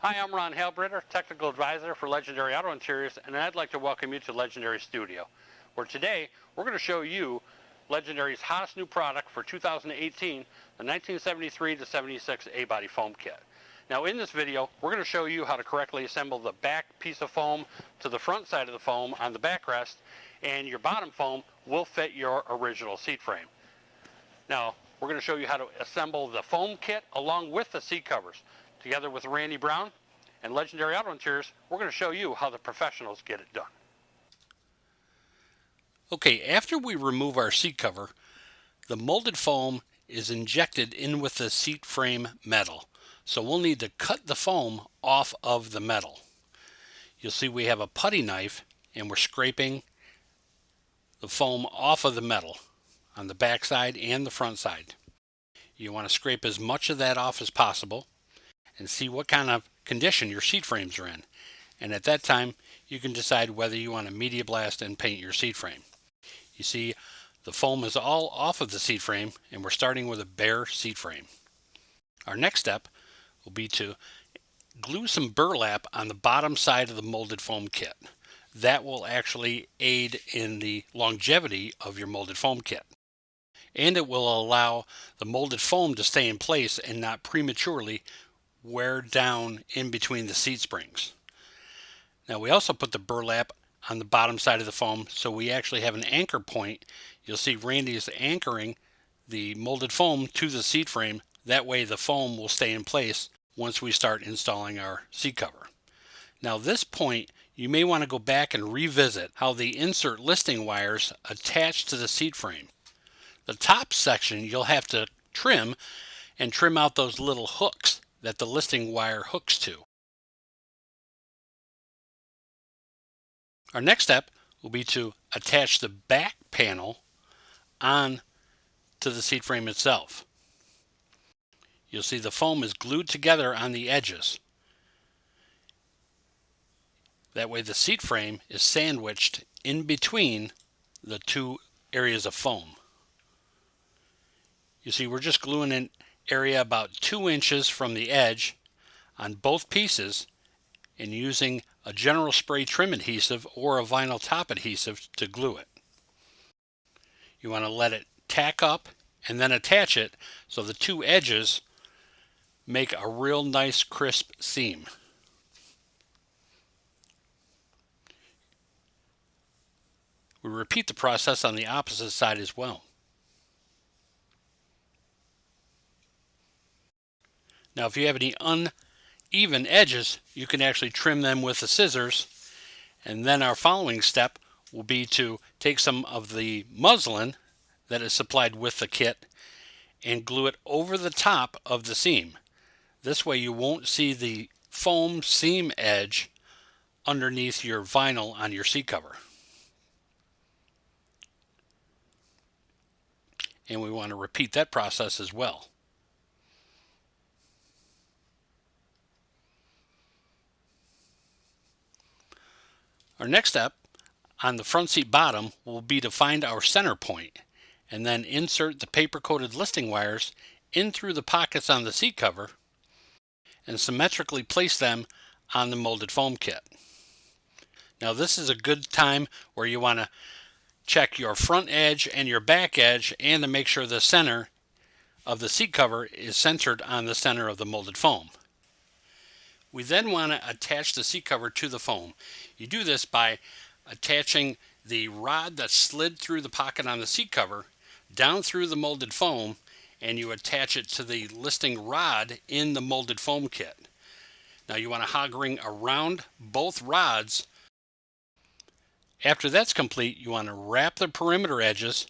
Hi, I'm Ron Halbritter, Technical Advisor for Legendary Auto Interiors, and I'd like to welcome you to Legendary Studio, where today we're going to show you Legendary's hottest new product for 2018, the 1973 to 76 A-Body foam kit. Now in this video, we're going to show you how to correctly assemble the back piece of foam to the front side of the foam on the backrest, and your bottom foam will fit your original seat frame. Now, we're going to show you how to assemble the foam kit along with the seat covers. Together with Randy Brown and Legendary Auto Interiors, we're going to show you how the professionals get it done. Okay, after we remove our seat cover, the molded foam is injected in with the seat frame metal. So we'll need to cut the foam off of the metal. You'll see we have a putty knife and we're scraping the foam off of the metal on the back side and the front side. You want to scrape as much of that off as possible and see what kind of condition your seat frames are in. And at that time, you can decide whether you want to media blast and paint your seat frame. You see, the foam is all off of the seat frame, and we're starting with a bare seat frame. Our next step will be to glue some burlap on the bottom side of the molded foam kit. That will actually aid in the longevity of your molded foam kit. And it will allow the molded foam to stay in place and not prematurely wear down in between the seat springs. Now we also put the burlap on the bottom side of the foam, so we actually have an anchor point. You'll see Randy is anchoring the molded foam to the seat frame. That way the foam will stay in place once we start installing our seat cover. Now this point, you may want to go back and revisit how the insert listing wires attach to the seat frame. The top section you'll have to trim out those little hooks that the listing wire hooks to. Our next step will be to attach the back panel on to the seat frame itself. You'll see the foam is glued together on the edges. That way the seat frame is sandwiched in between the two areas of foam. You see, we're just gluing an area about 2 inches from the edge on both pieces and using a general spray trim adhesive or a vinyl top adhesive to glue it. You want to let it tack up and then attach it so the two edges make a real nice crisp seam. We repeat the process on the opposite side as well. Now if you have any uneven edges, you can actually trim them with the scissors, and then our following step will be to take some of the muslin that is supplied with the kit and glue it over the top of the seam. This way you won't see the foam seam edge underneath your vinyl on your seat cover. And we want to repeat that process as well. Our next step on the front seat bottom will be to find our center point and then insert the paper coated listing wires in through the pockets on the seat cover and symmetrically place them on the molded foam kit. Now this is a good time where you want to check your front edge and your back edge and to make sure the center of the seat cover is centered on the center of the molded foam. We then want to attach the seat cover to the foam. You do this by attaching the rod that slid through the pocket on the seat cover down through the molded foam, and you attach it to the listing rod in the molded foam kit. Now you want to hog ring around both rods. After that's complete, you want to wrap the perimeter edges,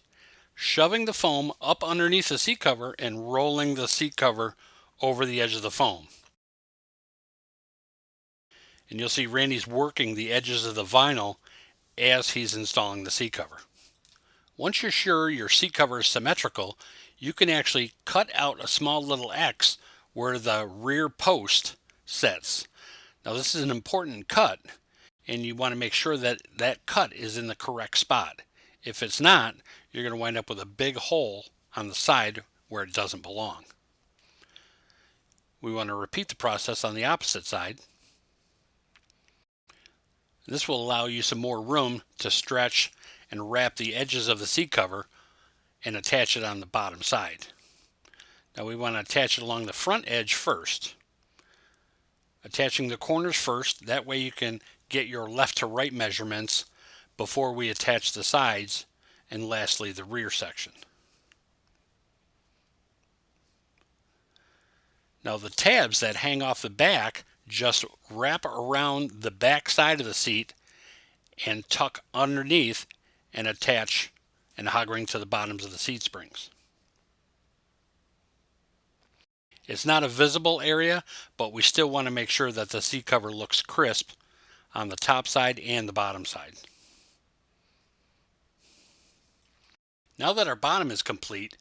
shoving the foam up underneath the seat cover and rolling the seat cover over the edge of the foam. And you'll see Randy's working the edges of the vinyl as he's installing the seat cover. Once you're sure your seat cover is symmetrical, you can actually cut out a small little X where the rear post sits. Now this is an important cut, and you want to make sure that that cut is in the correct spot. If it's not, you're going to wind up with a big hole on the side where it doesn't belong. We want to repeat the process on the opposite side. This will allow you some more room to stretch and wrap the edges of the seat cover and attach it on the bottom side. Now we want to attach it along the front edge first. Attaching the corners first, that way you can get your left to right measurements before we attach the sides, and lastly the rear section. Now the tabs that hang off the back just wrap around the back side of the seat and tuck underneath and attach and hog ring to the bottoms of the seat springs. It's not a visible area, but we still want to make sure that the seat cover looks crisp on the top side and the bottom side. Now that our bottom is complete,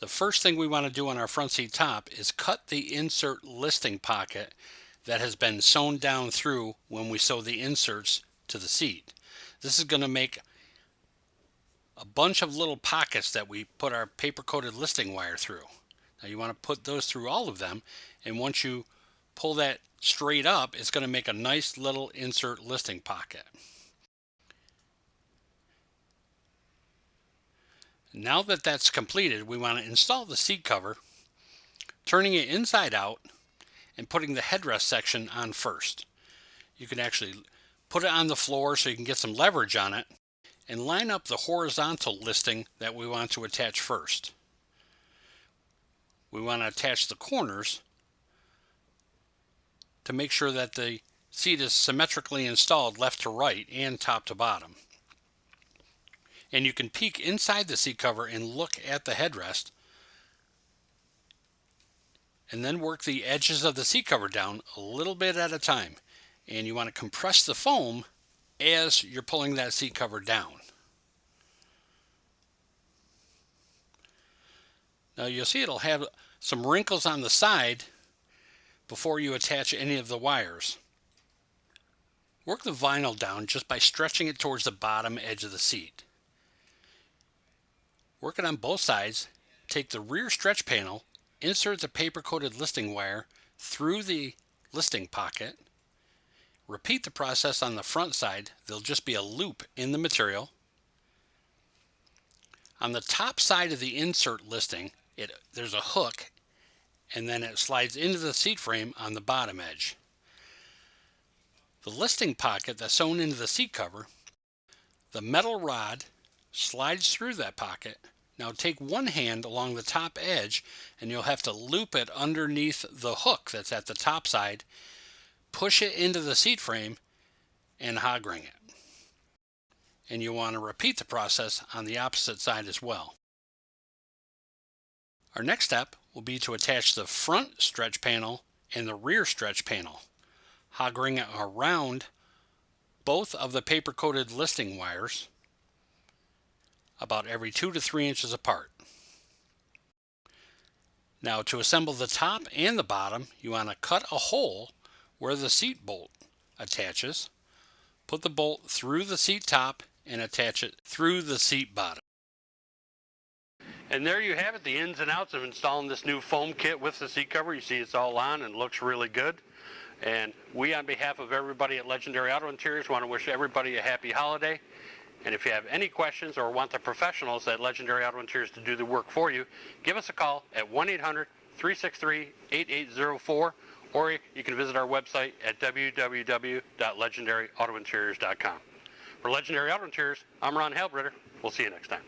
the first thing we want to do on our front seat top is cut the insert listing pocket that has been sewn down through when we sew the inserts to the seat. This is going to make a bunch of little pockets that we put our paper coated listing wire through. Now you want to put those through all of them, and once you pull that straight up, it's going to make a nice little insert listing pocket. Now that that's completed, we want to install the seat cover, turning it inside out and putting the headrest section on first. You can actually put it on the floor so you can get some leverage on it, and line up the horizontal listing that we want to attach first. We want to attach the corners to make sure that the seat is symmetrically installed left to right and top to bottom. And you can peek inside the seat cover and look at the headrest, and then work the edges of the seat cover down a little bit at a time. And you want to compress the foam as you're pulling that seat cover down. Now you'll see it'll have some wrinkles on the side before you attach any of the wires. Work the vinyl down just by stretching it towards the bottom edge of the seat. Work it on both sides. Take the rear stretch panel, insert the paper coated listing wire through the listing pocket. Repeat the process on the front side. There'll just be a loop in the material. On the top side of the insert listing, there's a hook, and then it slides into the seat frame on the bottom edge. The listing pocket that's sewn into the seat cover, the metal rod slides through that pocket. Now take one hand along the top edge, and you'll have to loop it underneath the hook that's at the top side, push it into the seat frame, and hog ring it. And you want to repeat the process on the opposite side as well. Our next step will be to attach the front stretch panel and the rear stretch panel. Hog ring it around both of the paper coated listing wires about every 2 to 3 inches apart. Now to assemble the top and the bottom, you want to cut a hole where the seat bolt attaches. Put the bolt through the seat top and attach it through the seat bottom. And there you have it, the ins and outs of installing this new foam kit with the seat cover. You see it's all on and looks really good. And we, on behalf of everybody at Legendary Auto Interiors, want to wish everybody a happy holiday. And if you have any questions or want the professionals at Legendary Auto Interiors to do the work for you, give us a call at 1-800-363-8804, or you can visit our website at www.legendaryautointeriors.com. For Legendary Auto Interiors, I'm Ron Halbritter. We'll see you next time.